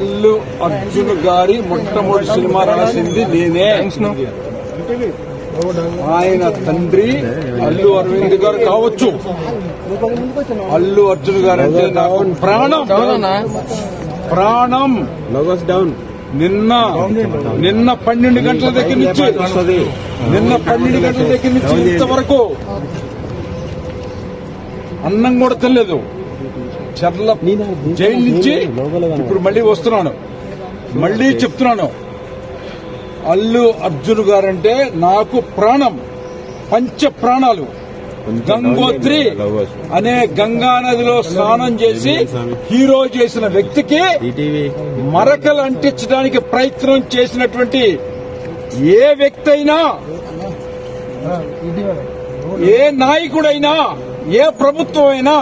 అల్లు అర్జున్ గారి మొట్టమొదటి సినిమా రాసింది నేనే. ఆయన తండ్రి అల్లు అరవింద్ గారు కావచ్చు. అల్లు అర్జున్ గారు అంటే నాకు ప్రాణం. నిన్న 12 గంటల దగ్గర నుంచి ఇంతవరకు అన్నం కూడా తినలేదు. చర్ల జైలు నుంచి ఇప్పుడు మళ్లీ వస్తున్నాను. మళ్లీ చెప్తున్నాను, అల్లు అర్జున్ గారంటే నాకు ప్రాణం, పంచ ప్రాణాలు. గంగోత్రి అనే గంగా నదిలో స్నానం చేసి హీరో చేసిన వ్యక్తికి మరకలు అంటించడానికి ప్రయత్నం చేసినటువంటి ఏ వ్యక్తి అయినా, ఏ నాయకుడైనా, ఏ ప్రభుత్వం అయినా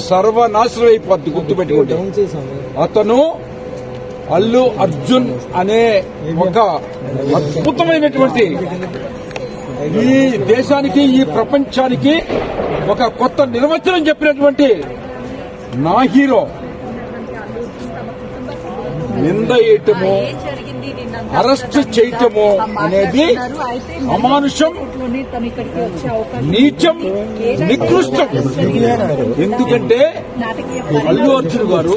సర్వనాశనం అయిపోద్ది. గుర్తుపెట్టుకోండి, అతను అల్లు అర్జున్ అనే ఒక అద్భుతమైనటువంటి ఈ దేశానికి, ఈ ప్రపంచానికి ఒక కొత్త నిర్వచనం చెప్పినటువంటి నా హీరో. నింద వేయటము, అరెస్ట్ చేయటము అనేది అమానుషం, నీచం, నికృష్టం. ఎందుకంటే అల్లు అర్జున్ గారు